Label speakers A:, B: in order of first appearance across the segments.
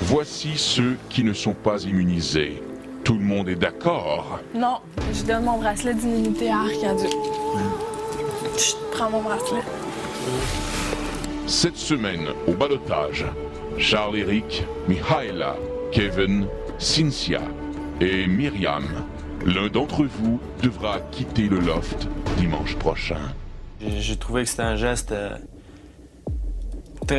A: Voici ceux qui ne sont pas immunisés. Tout le monde est d'accord?
B: Non, je donne mon bracelet d'immunité à Arcadio. Je prends mon bracelet.
A: Cette semaine, au ballottage, Charles-Éric, Mihaela, Kevin, Cynthia et Myriam. L'un d'entre vous devra quitter le loft dimanche prochain.
C: J'ai trouvé que c'était un geste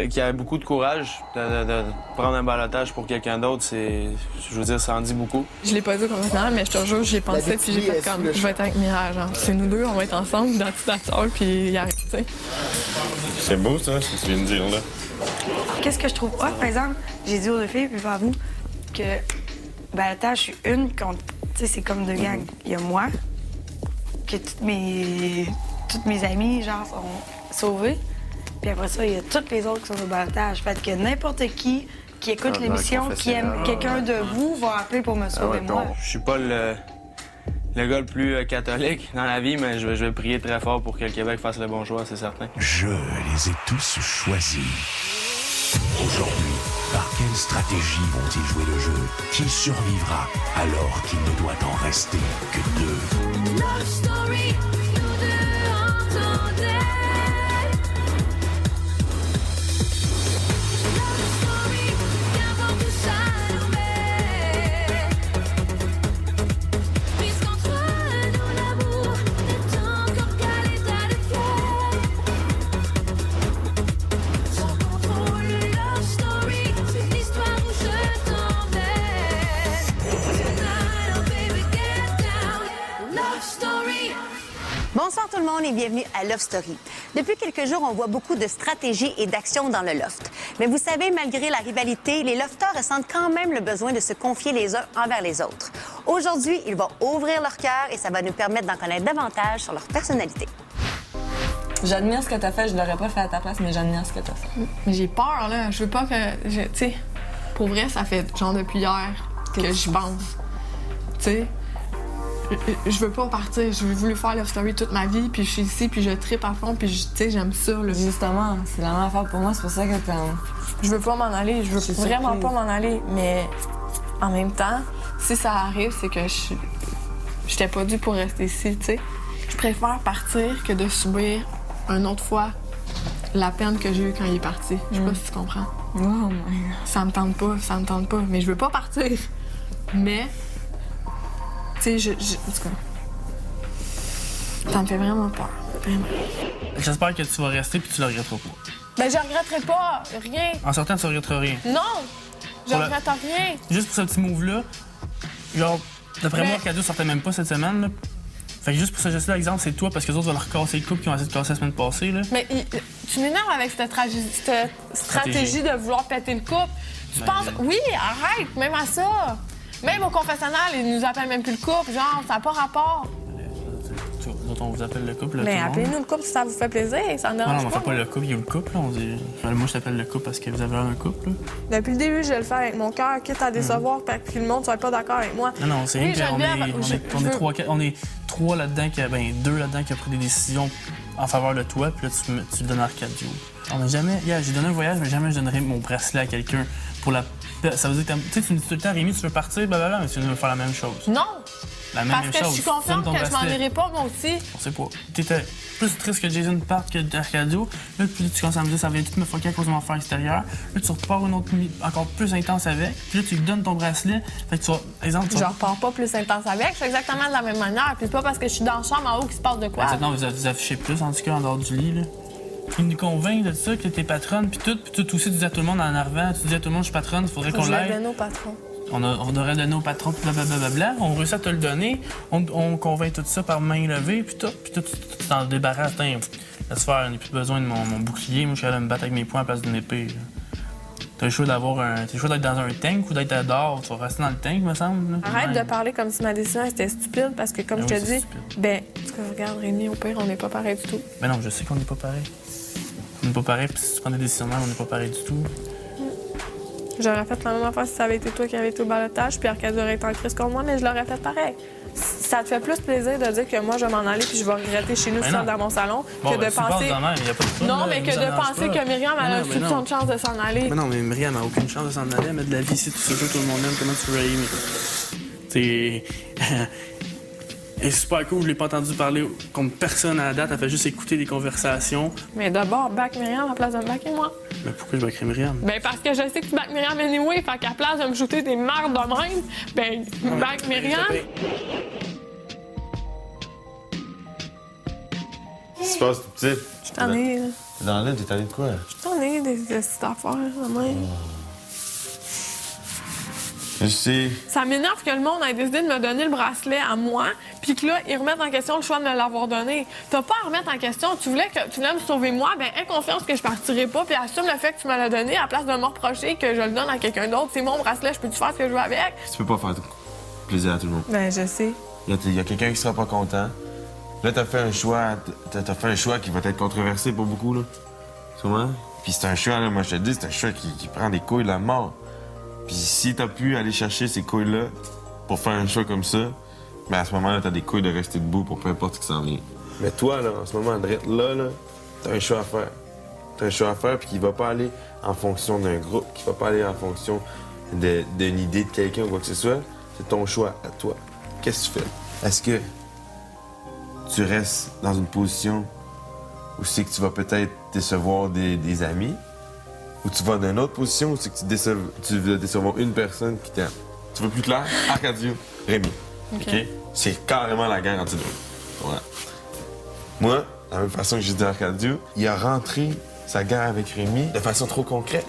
C: qui avait beaucoup de courage. De prendre un ballottage pour quelqu'un d'autre, je veux dire, ça en dit beaucoup.
B: Je l'ai pas dit comme ça, mais je te jure, j'y ai pensé, puis j'ai fait comme, je vais être avec Mirage. C'est nous deux, on va être ensemble dans toute la salle, puis y arrive, tu sais.
C: C'est beau, ça, ce que tu viens de dire, là.
D: Qu'est-ce que je trouve hot, par exemple, j'ai dit aux deux filles, puis pas à vous, que ballottage, je suis une contre. Tu sais, c'est comme deux gangs. Il y a moi, que toutes mes amies, genre, sont sauvées. Puis après ça, il y a toutes les autres qui sont au ballottage. Fait que n'importe qui écoute l'émission, qui aime quelqu'un de vous, va appeler pour me sauver, moi.
C: Je suis pas le gars le plus catholique dans la vie, mais je vais prier très fort pour que le Québec fasse le bon choix, c'est certain.
E: Je les ai tous choisis. Aujourd'hui, par quelle stratégie vont-ils jouer le jeu? Qui survivra alors qu'il ne doit en rester que deux?
F: Love story, nous deux entendez. Love story, qu'importe où ça nous met. Puisqu'entre nous l'amour n'est encore qu'à l'état de fièvre. Sans contrôle, love story, c'est l'histoire où je t'emmène. Tonight, oh baby, get down. Love story.
G: Bonsoir tout le monde et bienvenue à Love Story. Depuis quelques jours, on voit beaucoup de stratégies et d'actions dans le loft. Mais vous savez, malgré la rivalité, les lofters ressentent quand même le besoin de se confier les uns envers les autres. Aujourd'hui, ils vont ouvrir leur cœur et ça va nous permettre d'en connaître davantage sur leur personnalité.
H: J'admire ce que t'as fait, je l'aurais pas fait à ta place, mais j'admire ce que t'as fait.
B: Mais j'ai peur, là. Je veux pas que. Tu sais, pour vrai, ça fait genre depuis hier que j'y pense. Tu sais, je veux pas partir. J'ai voulu faire Love Story toute ma vie, puis je suis ici, puis je tripe à fond, puis tu sais, j'aime ça, là.
H: Justement, c'est la même affaire pour moi, c'est pour ça que
B: Je veux pas m'en aller, je veux vraiment pas m'en aller, mais en même temps, si ça arrive, c'est que j'étais pas due pour rester ici, tu sais. Je préfère partir que de subir une autre fois la peine que j'ai eue quand il est parti. Je sais pas si tu comprends.
H: Oh my God.
B: Ça me tente pas, mais je veux pas partir. Mais, tu sais, en tout cas, ça me fait vraiment peur, vraiment.
I: J'espère que tu vas rester puis tu le regretteras pas.
B: Ben, je regretterai pas, rien.
I: En sortant, tu regretteras rien.
B: Non, je
I: Pour la-
B: regrette rien.
I: Juste pour ce petit move-là, genre, d'après
B: Mais-
I: moi, Arcadio sortait même pas cette semaine, là. Fait que juste pour ce geste-là, exemple, c'est toi, parce que les autres vont leur casser le couple qui ont essayé de casser la semaine passée, là.
B: Mais tu m'énerves avec cette stratégie de vouloir péter le couple. Tu
I: Ben,
B: penses, oui, arrête, même à ça. Même au confessionnal, ils nous appellent même plus le couple. Genre, ça n'a pas rapport.
I: Nous autres, on vous appelle le couple, là,
B: Mais
I: tout le monde.
B: appelez-nous le couple si ça vous fait plaisir. Ça me
I: Non,
B: dérange
I: non, on
B: pas.
I: fait pas le couple, il y a le couple, là. On dit... Moi, je t'appelle le couple parce que vous avez un couple, là.
B: Depuis le début, je le fais avec mon cœur, quitte à décevoir, puis le monde soit pas d'accord avec moi.
I: Non, non, c'est
B: Oui,
I: rien qu'on
B: Geneviève,
I: on est trois là-dedans, deux là-dedans qui ont pris des décisions en faveur de toi, puis là, tu le donnes à Arcadio. On n'a jamais... j'ai donné un voyage, mais jamais je donnerai mon bracelet à quelqu'un pour la... Ça veut dire que tu sais, tu me dis tout le temps, Rémi, tu veux partir, blablabla, mais tu veux faire la même chose.
B: Non!
I: La même
B: Parce que je
I: chose.
B: suis
I: Tu donnes
B: confiante
I: ton
B: que je m'en
I: bracelet.
B: irai pas, moi aussi.
I: On sait pas. T'étais plus triste que Jason parte que d'Arcadio. Là, puis tu commences à me dire ça vient tout me fucker à cause de mon affaire extérieure. Là, tu repars une autre nuit encore plus intense avec. Puis là, tu lui donnes ton bracelet. Fait que tu vas, exemple, tu
B: Je
I: vas...
B: repars pas plus intense avec, je fais exactement de la même manière. Puis c'est pas parce que je suis dans la chambre en haut qu'il se passe de quoi.
I: Maintenant, vous affichez plus, en tout cas, en dehors du lit, là. Il nous convainc de ça, que t'es patronne, puis tout aussi, tu dis à tout le monde en arrivant, tu dis à tout le monde, je suis patronne, il faudrait qu'on
B: Je l'ai
I: l'aide.
B: donné au patron.
I: On devrait donner au patron, puis blablabla. On réussit à te le donner. On convainc tout ça par main levée, puis tu t'en débarrasses. Laisse faire, j'ai plus besoin de mon bouclier. Moi, je suis allé me battre avec mes poings à place d'une épée. Là. T'as le choix d'être dans un tank ou d'être dehors. Tu vas rester dans le tank, me semble. Là.
B: Arrête
I: Ouais.
B: de parler comme si ma décision était stupide parce que, comme
I: Ben
B: je
I: oui,
B: te
I: c'est
B: dis,
I: stupide.
B: ben, en tout cas, regarde, Rémi, au pire, on n'est pas pareil du tout.
I: Mais non, je sais qu'on n'est pas pareil. On n'est pas pareil, puis si tu prends des décisions, on n'est pas pareil du tout.
B: J'aurais fait la même affaire si ça avait été toi qui avais été au balotage, puis Arcade aurait été en crise contre moi, mais je l'aurais fait pareil. ça te fait plus plaisir de dire que moi, je vais m'en aller puis je vais regretter chez nous
I: Ben
B: seule
I: non.
B: dans mon salon
I: Bon,
B: que
I: ben,
B: de
I: tu passes
B: penser...
I: de même, y a pas de trouble,
B: Non,
I: là,
B: mais
I: nous,
B: que
I: ça
B: de
I: dérange
B: penser
I: pas.
B: que Myriam, elle a un
I: Ben
B: soupçon de chance de s'en aller.
I: Mais non, mais Myriam n'a aucune chance de s'en aller. Elle met de la vie ici, tout ça, tout le monde aime. Comment tu veux aimer? C'est. Elle est super cool, je l'ai pas entendu parler comme personne à la date. Elle fait juste écouter des conversations.
B: Mais d'abord, back Myriam à la place de me backer moi.
I: Mais pourquoi je backerais Myriam?
B: Ben parce que je sais que tu back Myriam anyway, fait qu'à la place de me shooter des mardes de même, ben back Myriam.
J: Qu'est-ce qui se passe, tout petit?
B: Je t'en ai, là.
J: T'es dans l'aide, t'es allé de quoi?
B: Je t'en ai des petites affaires, de même.
J: Je sais.
B: Ça m'énerve que le monde ait décidé de me donner le bracelet à moi, puis que là, ils remettent en question le choix de me l'avoir donné. T'as pas à remettre en question. Tu voulais me sauver moi, ben aie confiance que je partirai pas, puis assume le fait que tu me l'as donné à la place de me reprocher que je le donne à quelqu'un d'autre. C'est mon bracelet, je peux-tu faire ce que je veux avec?
J: Tu peux pas faire plaisir à tout le monde.
B: Ben, je sais.
J: Il y a quelqu'un qui sera pas content. Là, t'as fait un choix. T'as fait un choix qui va être controversé pour beaucoup, là. Tu vois? Puis c'est un choix, là, moi je te dis, c'est un choix qui prend des couilles de la mort. Puis si t'as pu aller chercher ces couilles-là pour faire un choix comme ça, ben à ce moment-là, t'as des couilles de rester debout pour peu importe ce qui s'en vient. Mais toi, là, en ce moment, là, t'as un choix à faire. T'as un choix à faire, puis qui va pas aller en fonction d'un groupe, qui va pas aller en fonction d'une idée de quelqu'un ou quoi que ce soit. C'est ton choix à toi. Qu'est-ce que tu fais? Est-ce que tu restes dans une position où c'est que tu vas peut-être décevoir des amis? Ou tu vas dans une autre position où c'est que tu veux décevoir une personne qui t'aime? Tu veux plus clair? Arcadio, Rémi. OK? C'est carrément la guerre entre deux. Voilà. Moi, de la même façon que j'ai dit à Arcadio, il a rentré sa guerre avec Rémi de façon trop concrète.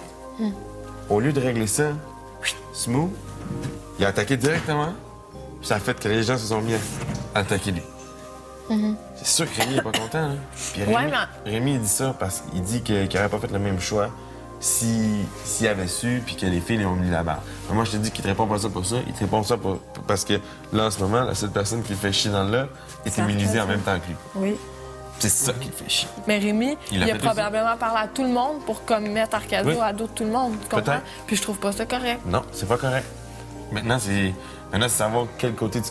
J: Au lieu de régler ça, smooth, il a attaqué directement, puis ça a fait que les gens se sont mis à attaquer lui. C'est sûr que Rémi est pas content, là. Puis Rémi, il dit ça parce qu'il dit qu'il n'aurait pas fait le même choix s'il avait su, puis que les filles lui ont mis la barre. Mais moi, je te dis qu'il te répond pas ça pour ça. Il te répond ça parce que là, en ce moment, la seule personne qui le fait chier dans le là est immunisée en même temps que lui.
B: Oui.
J: C'est ça qui le fait chier.
B: Mais Rémi, il a
J: fait
B: probablement parlé à tout le monde pour comme mettre Arcadio à dos de tout le monde. Tu comprends?
J: Peut-être.
B: Puis je trouve pas ça correct.
J: Non, c'est pas correct. Maintenant, c'est savoir quel côté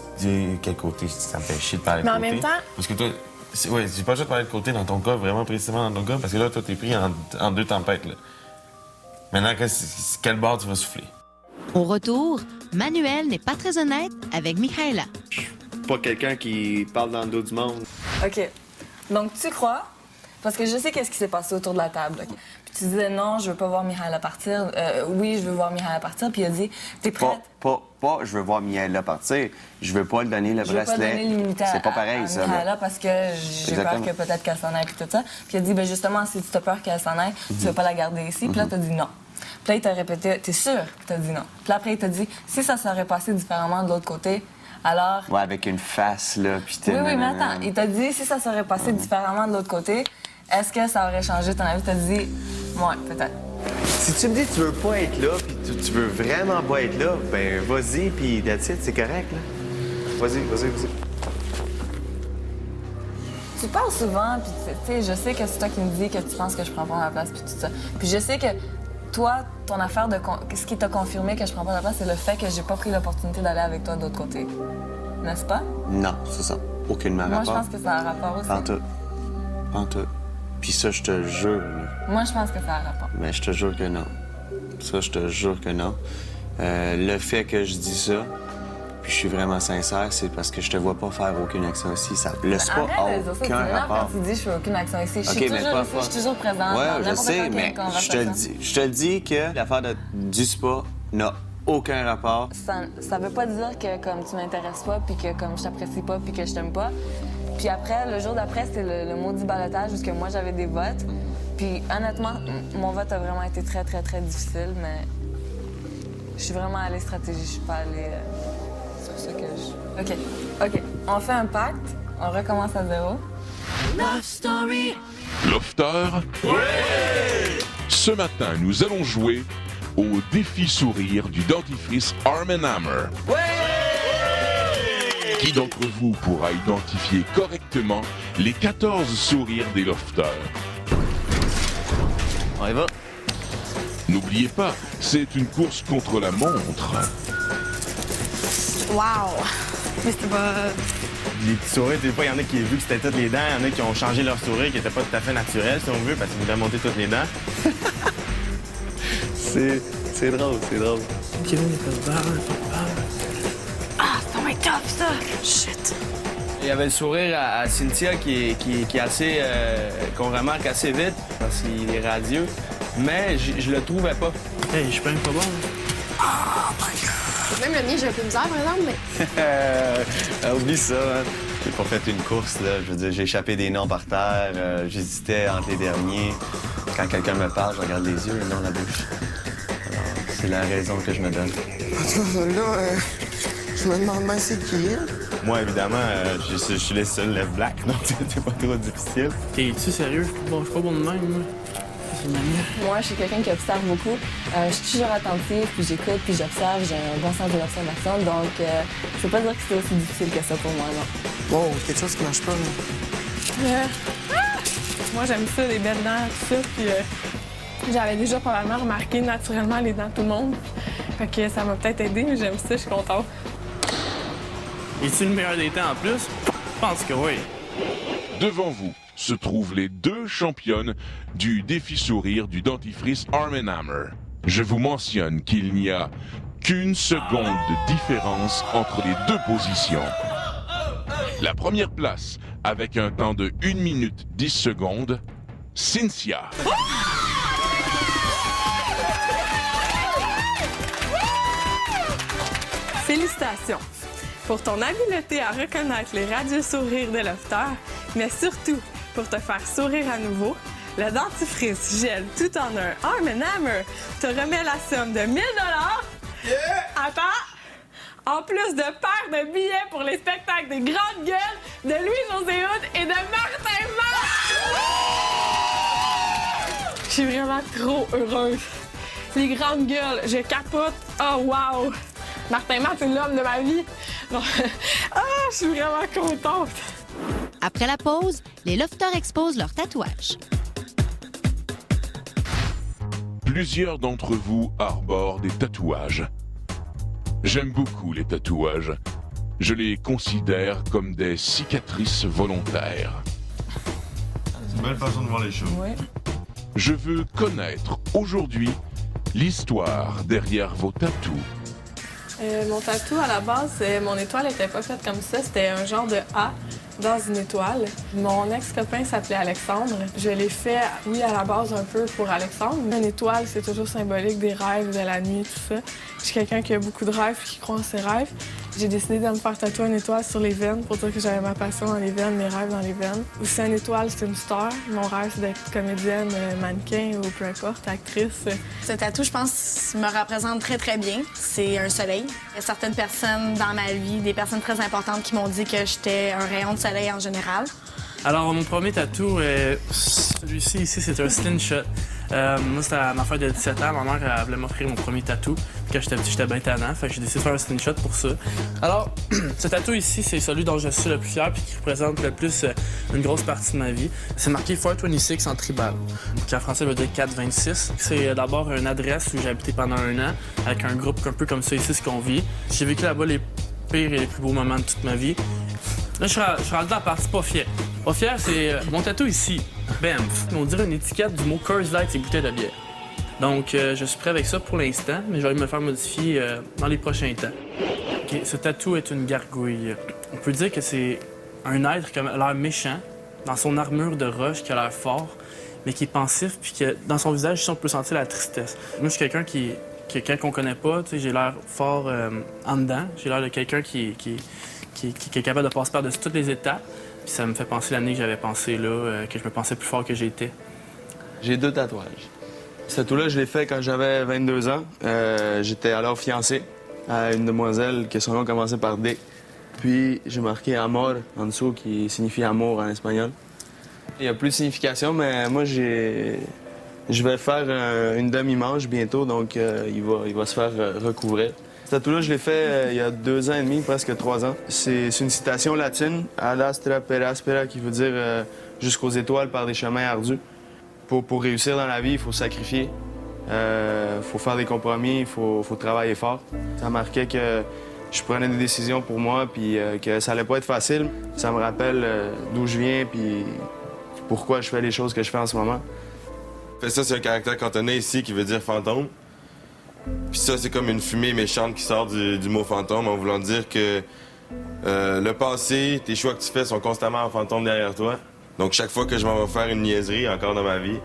J: quel côté ça me fait chier de parler de
B: Mais en
J: côté.
B: même temps...
J: Parce que toi, j'ai pas juste parlé de côté dans ton cas, vraiment précisément dans ton cas, parce que là, toi, t'es pris en deux tempêtes, là. Maintenant, quel bord tu vas souffler?
K: Au retour, Manuel n'est pas très honnête avec Michaela.
L: Pas quelqu'un qui parle dans le dos du monde.
H: OK. Donc, tu crois, parce que je sais qu'est-ce qui s'est passé autour de la table. OK? Puis tu disais non, je veux pas voir Michaela partir. Oui, je veux voir Michaela partir. Puis il a dit, t'es prête?
L: Pas, je veux voir Michaela partir. Je veux pas lui donner le
H: Je veux pas
L: bracelet.
H: donner l'immunité
L: C'est pas
H: à
L: pareil, ça.
H: Michaela
L: là.
H: parce que j'ai peur
L: Exactement.
H: que peut-être qu'elle s'en aille puis tout ça. Puis il a dit, ben justement, si tu as peur qu'elle s'en aille, tu veux pas la garder ici. Puis là, t'as dit non. Puis là, il t'a répété, t'es sûr? Puis t'as dit non. Puis là, après, il t'a dit, si ça serait passé différemment de l'autre côté, alors...
L: Ouais, avec une face, là, puis
H: Oui, mais attends. Il t'a dit, si ça serait passé différemment de l'autre côté, est-ce que ça aurait changé ton avis? T'as dit, ouais, peut-être.
L: Si tu me dis que tu veux pas être là, puis tu veux vraiment pas être là, ben vas-y, puis that's it, c'est correct, là. Vas-y.
H: Tu parles souvent, puis tu sais, je sais que c'est toi qui me dis que tu penses que je prends pas ma place, puis tout ça. Puis je sais que toi, ton affaire de... Ce qui t'a confirmé que je prends pas ta place, c'est le fait que j'ai pas pris l'opportunité d'aller avec toi de l'autre côté. N'est-ce pas?
L: Non, c'est ça. Aucunement rapport.
H: Moi, je pense que ça a un rapport aussi.
L: Pantoute. Puis ça, je te jure, là.
H: Moi, je pense que ça a un rapport.
L: Mais je te jure que non. Ça, je te jure que non. Le fait que je dis ça, puis je suis vraiment sincère, c'est parce que je te vois pas faire aucune action ici. Le spa
H: Arrête de dire ça, tu
L: aucun
H: m'énerves
L: rapport.
H: quand tu dis je fais aucune action ici. Je suis
L: OK, mais
H: toujours
L: pas-
H: ici, je suis toujours présente.
L: Ouais,
H: dans
L: je
H: n'importe
L: sais,
H: quand qu'il y a
L: mais
H: une
L: je te le
H: conversation.
L: dis. Je te le dis que l'affaire du spa n'a aucun rapport.
H: Ça veut pas dire que comme tu m'intéresses pas, puis que comme je t'apprécie pas, puis que je t'aime pas. Puis après, le jour d'après, c'était le maudit balotage où que moi j'avais des votes. Puis honnêtement, mon vote a vraiment été très, très, très difficile, mais je suis vraiment allée stratégie. Je suis pas allée sur ce que je... OK. On fait un pacte, on recommence à zéro.
F: Love Story.
A: Lofter? Ce matin, nous allons jouer au défi sourire du dentifrice Arm & Hammer. Qui d'entre vous pourra identifier correctement les 14 sourires des lofters?
L: On y va.
A: N'oubliez pas, c'est une course contre la montre.
B: Wow!
D: Mais c'était pas...
C: Les petits sourires, des fois, il y en a qui ont vu que c'était toutes les dents, il y en a qui ont changé leur sourire, qui n'était pas tout à fait naturel, si on veut, parce qu'ils voulaient monter toutes les dents. c'est drôle, c'est drôle.
I: Kevin est pas de barre,
D: Ah, c'est tombé top, ça! Shit!
C: Il y avait le sourire à Cynthia qui est assez... qu'on remarque assez vite, parce qu'il est radieux, mais je le trouvais pas.
I: Hey, je suis pas bon.
B: Même le mien, j'ai un peu de misère, par exemple, mais...
L: Oublie ça, hein. J'ai pas fait une course, là. Je veux dire, j'ai échappé des noms par terre. J'hésitais entre les derniers. Quand quelqu'un me parle, je regarde les yeux et non la bouche. Alors, c'est la raison que je me donne.
M: En tout cas, là, je me demande bien c'est qui, hein?
C: Moi, évidemment, je suis le seul lève black, donc c'était pas trop difficile.
I: T'es-tu sérieux? Je suis pas bon de même, moi. C'est ma mère.
H: Moi, je suis quelqu'un qui observe beaucoup. Je suis toujours attentive, puis j'écoute, puis j'observe. J'ai un bon sens de l'observation, donc je peux pas dire que c'était aussi difficile que ça pour moi, non.
M: Wow, quelque chose qui marche pas, là.
B: Moi, j'aime ça, les belles dents, tout ça, puis j'avais déjà probablement remarqué naturellement les dents de tout le monde. Fait que ça m'a peut-être aidé, mais j'aime ça, je suis contente.
I: Es-tu le meilleur des temps en plus? Je pense que oui.
A: Devant vous se trouvent les deux championnes du défi sourire du dentifrice Arm & Hammer. Je vous mentionne qu'il n'y a qu'une seconde de différence entre les deux positions. La première place, avec un temps de 1 minute 10 secondes, Cynthia.
B: Félicitations pour ton habileté à reconnaître les radieux sourires de l'ofteur, mais surtout pour te faire sourire à nouveau. Le dentifrice gel tout en un Arm & Hammer te remet la somme de 1 000 $. Yeah! Attends! En plus de paires de billets pour les spectacles des Grandes Gueules de Louis-José Hood et de Martin Matt! Je suis vraiment trop heureuse. Les Grandes Gueules, je capote. Oh, wow! Martin Matt, c'est l'homme de ma vie. Je suis vraiment contente.
K: Après la pause, les lofters exposent leurs tatouages.
A: Plusieurs d'entre vous arborent des tatouages. J'aime beaucoup les tatouages. Je les considère comme des cicatrices volontaires.
J: C'est une belle façon de voir les choses.
H: Oui.
A: Je veux connaître aujourd'hui l'histoire derrière vos tatous.
B: Mon tatou, à la base, mon étoile n'était pas faite comme ça. C'était un genre de A dans une étoile. Mon ex-copain s'appelait Alexandre. Je l'ai fait, oui, à la base, un peu pour Alexandre. Une étoile, c'est toujours symbolique des rêves, de la nuit, tout ça. Je suis quelqu'un qui a beaucoup de rêves et qui croit en ses rêves. J'ai décidé de me faire tatouer une étoile sur les veines pour dire que j'avais ma passion dans les veines, mes rêves dans les veines. Aussi, une étoile, c'est une star. Mon rêve, c'est d'être comédienne, mannequin ou peu importe, actrice.
N: Ce tatou, je pense, me représente très, très bien. C'est un soleil. Il y a certaines personnes dans ma vie, des personnes très importantes qui m'ont dit que j'étais un rayon de soleil en général.
I: Alors, mon premier tatou, celui-ci, ici, c'est un slingshot. Moi, c'était à ma fête de 17 ans. Ma mère elle voulait m'offrir mon premier tatou. Quand j'étais petit, j'étais bien tannant. Fait que j'ai décidé de faire un slingshot pour ça. Alors, ce tatou ici, c'est celui dont je suis le plus fier puis qui représente le plus une grosse partie de ma vie. C'est marqué 426 en tribal, qui en français veut dire 426. C'est d'abord une adresse où j'ai habité pendant 1 an avec un groupe un peu comme ça ici, ce qu'on vit. J'ai vécu là-bas les pires et les plus beaux moments de toute ma vie. Là, je suis rendu dans la partie pas fier. Pas fier, c'est mon tatou ici. Banff. On dirait une étiquette du mot Coors Light et bouteille de bière. Donc, je suis prêt avec ça pour l'instant, mais je vais me faire modifier dans les prochains temps. OK, ce tatou est une gargouille. On peut dire que c'est un être qui a l'air méchant, dans son armure de roche, qui a l'air fort, mais qui est pensif, puis que dans son visage, on peut sentir la tristesse. Moi, je suis quelqu'un qui quand on connaît pas, j'ai l'air fort en dedans. J'ai l'air de quelqu'un qui est capable de passer par-dessus toutes les étapes. Puis ça me fait penser l'année que j'avais pensé là, que je me pensais plus fort que j'étais.
C: J'ai 2 tatouages. Ce tatou-là, je l'ai fait quand j'avais 22 ans. J'étais alors fiancé à une demoiselle que son nom commençait par D. Puis j'ai marqué Amor en dessous, qui signifie amour en espagnol. Il y a plus de signification, mais moi, je vais faire une demi-manche bientôt, donc il va se faire recouvrir. Ce tatou-là, je l'ai fait il y a 2 ans et demi, presque 3 ans. C'est une citation latine, ad astra per aspera, qui veut dire jusqu'aux étoiles par des chemins ardus. Pour réussir dans la vie, il faut sacrifier, il faut faire des compromis, il faut travailler fort. Ça marquait que je prenais des décisions pour moi, puis que ça allait pas être facile. Ça me rappelle d'où je viens, puis pourquoi je fais les choses que je fais en ce moment.
J: Fait ça, c'est un caractère cantonais ici qui veut dire fantôme. Puis ça, c'est comme une fumée méchante qui sort du mot fantôme en voulant dire que le passé, tes choix que tu fais sont constamment en fantôme derrière toi. Donc chaque fois que je m'en vais faire une niaiserie, encore dans ma vie,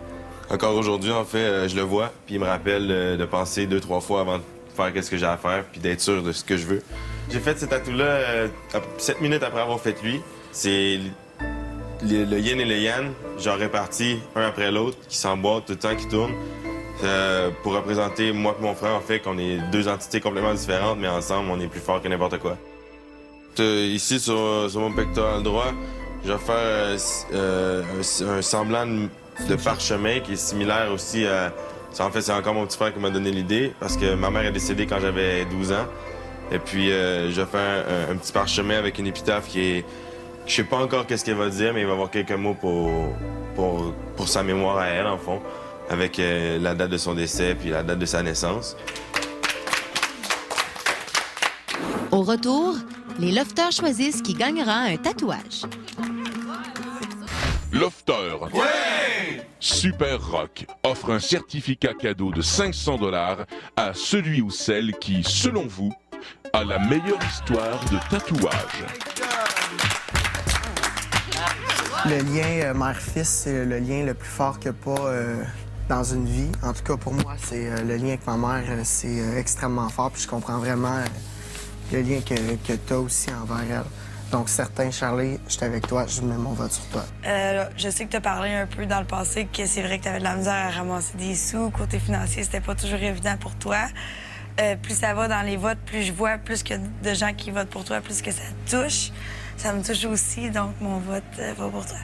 J: encore aujourd'hui, en fait, je le vois, puis il me rappelle de penser 2-3 fois avant de faire qu'est-ce que j'ai à faire, puis d'être sûr de ce que je veux. J'ai fait ce tatou-là 7 minutes après avoir fait lui. C'est le yin et le yang, genre répartis un après l'autre, qui s'emboîtent tout le temps, qui tournent, pour représenter moi et mon frère, en fait, qu'on est deux entités complètement différentes, mais ensemble, on est plus fort que n'importe quoi. Ici, sur mon pectoral droit, je vais faire un semblant de parchemin qui est similaire aussi à... En fait, c'est encore mon petit frère qui m'a donné l'idée, parce que ma mère est décédée quand j'avais 12 ans. Et puis, je vais faire un petit parchemin avec une épitaphe qui est... Je sais pas encore qu'est-ce qu'elle va dire, mais il va y avoir quelques mots pour sa mémoire à elle, en fond, avec la date de son décès puis la date de sa naissance.
K: Au retour, les lofters choisissent qui gagnera un tatouage.
A: Lofter. Ouais! Super Rock offre un certificat cadeau de 500 $ à celui ou celle qui, selon vous, a la meilleure histoire de tatouage.
M: Le lien mère-fils, c'est le lien le plus fort qu'il n'y a pas dans une vie. En tout cas, pour moi, c'est le lien avec ma mère, c'est extrêmement fort. Puis je comprends vraiment le lien que tu as aussi envers elle. Donc, certain, Charlie, je suis avec toi, je mets mon vote sur toi.
D: Je sais que tu as parlé un peu dans le passé que c'est vrai que tu avais de la misère à ramasser des sous. Côté financier, c'était pas toujours évident pour toi. Plus ça va dans les votes, plus je vois plus que de gens qui votent pour toi, plus que ça te touche. Ça me touche aussi, donc mon vote va pour toi.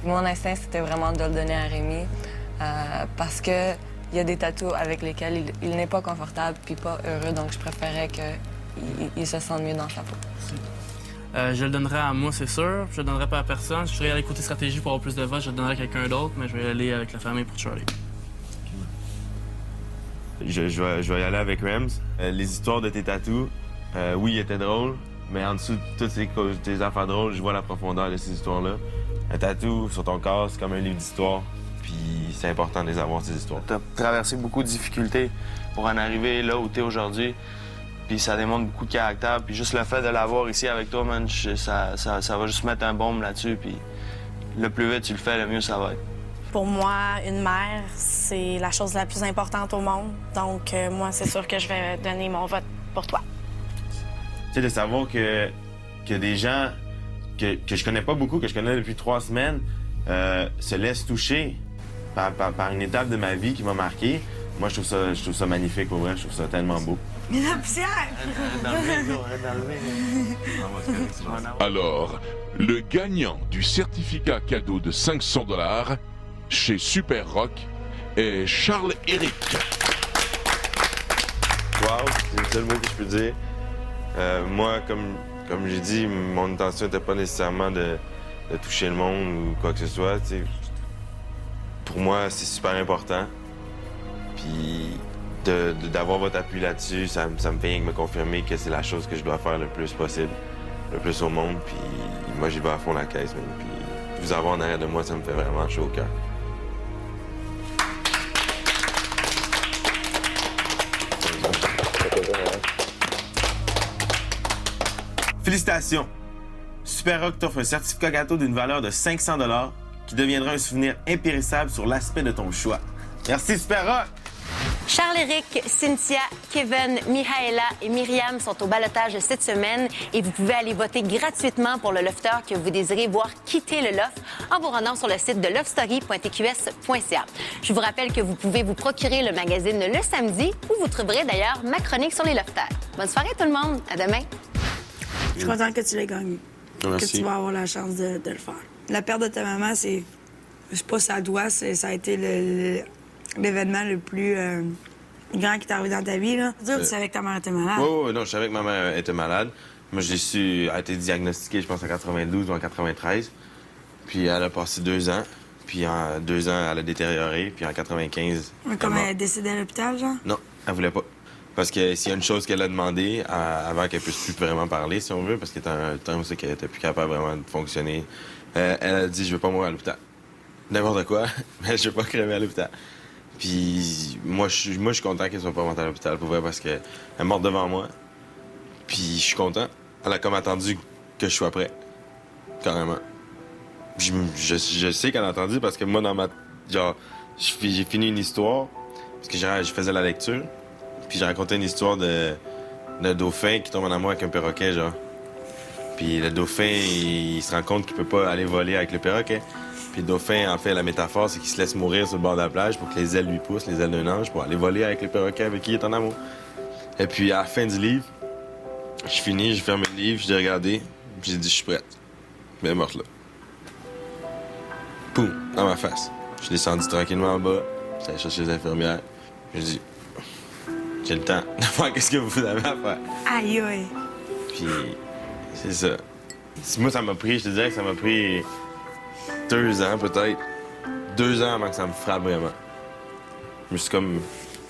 H: Mon instinct, c'était vraiment de le donner à Rémi parce que il y a des tatous avec lesquels il n'est pas confortable puis pas heureux, donc je préférais qu'il se sente mieux dans sa peau.
I: Je le donnerai à moi, c'est sûr. Je le donnerai pas à personne. Si je serais allé côté stratégie pour avoir plus de votes, je le donnerai à quelqu'un d'autre, mais je vais y aller avec la famille pour Charlie.
J: Je vais y aller avec Rams. Les histoires de tes tatous, oui, ils étaient drôles, mais en dessous de toutes tes affaires drôles, je vois la profondeur de ces histoires-là. Un tatou sur ton corps, c'est comme un livre d'histoire, puis c'est important de les avoir, ces histoires.
C: T'as traversé beaucoup de difficultés pour en arriver là où t'es aujourd'hui, puis ça démontre beaucoup de caractère, puis juste le fait de l'avoir ici avec toi, man, ça va juste mettre un baume là-dessus, puis le plus vite tu le fais, le mieux ça va être.
N: Pour moi, une mère, c'est la chose la plus importante au monde. Donc, moi, c'est sûr que je vais donner mon vote pour toi.
J: Tu sais, de savoir que des gens que je connais pas beaucoup, que je connais depuis 3 semaines, se laissent toucher par une étape de ma vie qui m'a marqué. Moi, je trouve ça magnifique, pour vrai. Je trouve ça tellement beau.
D: Mais la poussière!
A: Alors, le gagnant du certificat cadeau de 500 $ chez Super Rock est Charles-Éric.
J: Wow, c'est le seul mot que je peux dire. Moi, comme j'ai dit, mon intention n'était pas nécessairement de toucher le monde ou quoi que ce soit. T'sais. Pour moi, c'est super important. Puis d'avoir votre appui là-dessus, ça me fait rien que me confirmer que c'est la chose que je dois faire le plus possible, le plus au monde. Puis moi, j'y vais à fond la caisse, même. Puis vous avoir en arrière de moi, ça me fait vraiment chaud au cœur. Félicitations! Super Rock t'offre un certificat gâteau d'une valeur de 500 $ qui deviendra un souvenir impérissable sur l'aspect de ton choix. Merci Super Rock!
G: Charles-Éric, Cynthia, Kevin, Mihaela et Myriam sont au ballottage cette semaine et vous pouvez aller voter gratuitement pour le lofter que vous désirez voir quitter le loft en vous rendant sur le site de lovestory.tqs.ca. Je vous rappelle que vous pouvez vous procurer le magazine le samedi où vous trouverez d'ailleurs ma chronique sur les lofters. Bonne soirée tout le monde, à demain.
D: Je suis contente que tu l'aies gagné.
J: Merci.
D: Que tu vas avoir la chance de le faire. La perte de ta maman, c'est... Je sais pas si ça doit, ça a été l'événement le plus grand qui t'est arrivé dans ta vie, là. Tu savais que ta mère était malade.
J: Oui, non, je savais que ma mère était malade. Moi, je l'ai su, elle a été diagnostiquée, je pense, en 92 ou en 93. Puis elle a passé 2 ans. Puis en 2 ans, elle a détérioré. Puis en 95...
D: Comme elle est décédée à l'hôpital, genre?
J: Non, elle voulait pas. Puis Parce que s'il y a une chose qu'elle a demandé avant qu'elle puisse plus vraiment parler, si on veut, parce qu'il y a un temps où c'est qu'elle était plus capable vraiment de fonctionner, elle a dit « Je veux pas mourir à l'hôpital. » N'importe quoi, mais je veux pas crever à l'hôpital. Puis moi, je suis content qu'elle soit pas montée à l'hôpital, pour vrai, parce qu'elle est morte devant moi. Puis je suis content. Elle a comme attendu que je sois prêt. Carrément. Je sais qu'elle a attendu parce que moi, genre, j'ai fini une histoire, parce que je faisais la lecture. Puis j'ai raconté une histoire de dauphin qui tombe en amour avec un perroquet, genre. Puis le dauphin, il se rend compte qu'il peut pas aller voler avec le perroquet. Puis le dauphin, en fait, la métaphore, c'est qu'il se laisse mourir sur le bord de la plage pour que les ailes lui poussent, les ailes d'un ange, pour aller voler avec le perroquet avec qui il est en amour. Et puis à la fin du livre, je finis, je ferme le livre, je l'ai regardé, puis j'ai dit « Je suis prête. » Mais elle est morte là. Poum, dans ma face. Je suis descendu tranquillement en bas, j'allais chercher les infirmières. J'ai dit « J'ai le temps de faire qu'est-ce que vous avez à faire. »
D: Aïe, aïe.
J: Puis c'est ça. Moi, ça m'a pris, je te dirais que ça m'a pris 2 ans peut-être. 2 ans avant que ça me frappe vraiment. Je me suis comme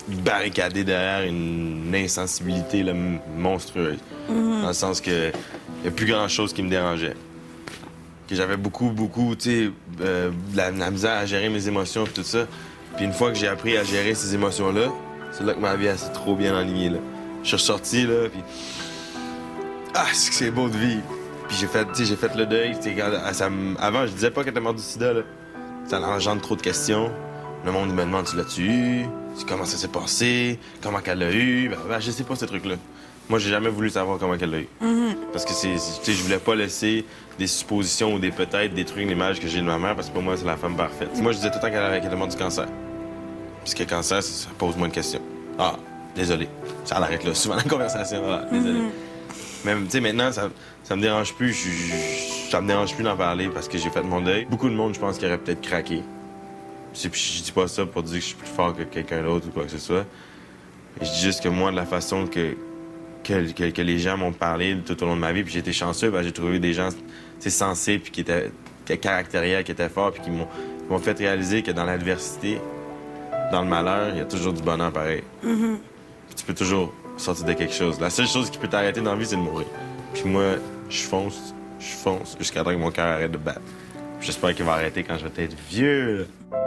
J: barricadé derrière une insensibilité là, monstrueuse. Dans le sens que il n'y a plus grand-chose qui me dérangeait. Que j'avais beaucoup, tu sais, de la misère à gérer mes émotions et tout ça. Puis une fois que j'ai appris à gérer ces émotions-là, c'est là que ma vie s'est trop bien alignée, là. Je suis ressorti, là, puis... Ah, c'est que c'est beau de vivre! Puis j'ai fait le deuil. Avant, je disais pas qu'elle était morte du sida, là. Ça engendre trop de questions. Le monde me demande, tu l'as-tu eu? Comment ça s'est passé? Comment qu'elle l'a eu? Ben, je sais pas, ces trucs-là. Moi, j'ai jamais voulu savoir comment qu'elle l'a eu. Parce que je voulais pas laisser des suppositions ou des peut-être détruire l'image que j'ai de ma mère, parce que pour moi, c'est la femme parfaite. Moi, je disais tout le temps qu'elle était morte du cancer. Puisque le cancer, ça pose moins de questions. Ah, désolé. Ça l'arrête là. Souvent, la conversation, ah, désolé. Mais, tu sais, maintenant, ça me dérange plus. Ça me dérange plus d'en parler parce que j'ai fait mon deuil. Beaucoup de monde, je pense, qui aurait peut-être craqué. Je dis pas ça pour dire que je suis plus fort que quelqu'un d'autre ou quoi que ce soit. Je dis juste que moi, de la façon que les gens m'ont parlé tout au long de ma vie, puis j'ai été chanceux, ben, j'ai trouvé des gens sensés, puis qui étaient caractériels, qui étaient forts, puis qui m'ont fait réaliser que dans l'adversité, dans le malheur, il y a toujours du bonheur pareil. Puis tu peux toujours sortir de quelque chose. La seule chose qui peut t'arrêter dans la vie, c'est de mourir. Puis moi, je fonce jusqu'à temps que mon cœur arrête de battre. J'espère qu'il va arrêter quand je vais être vieux. Là.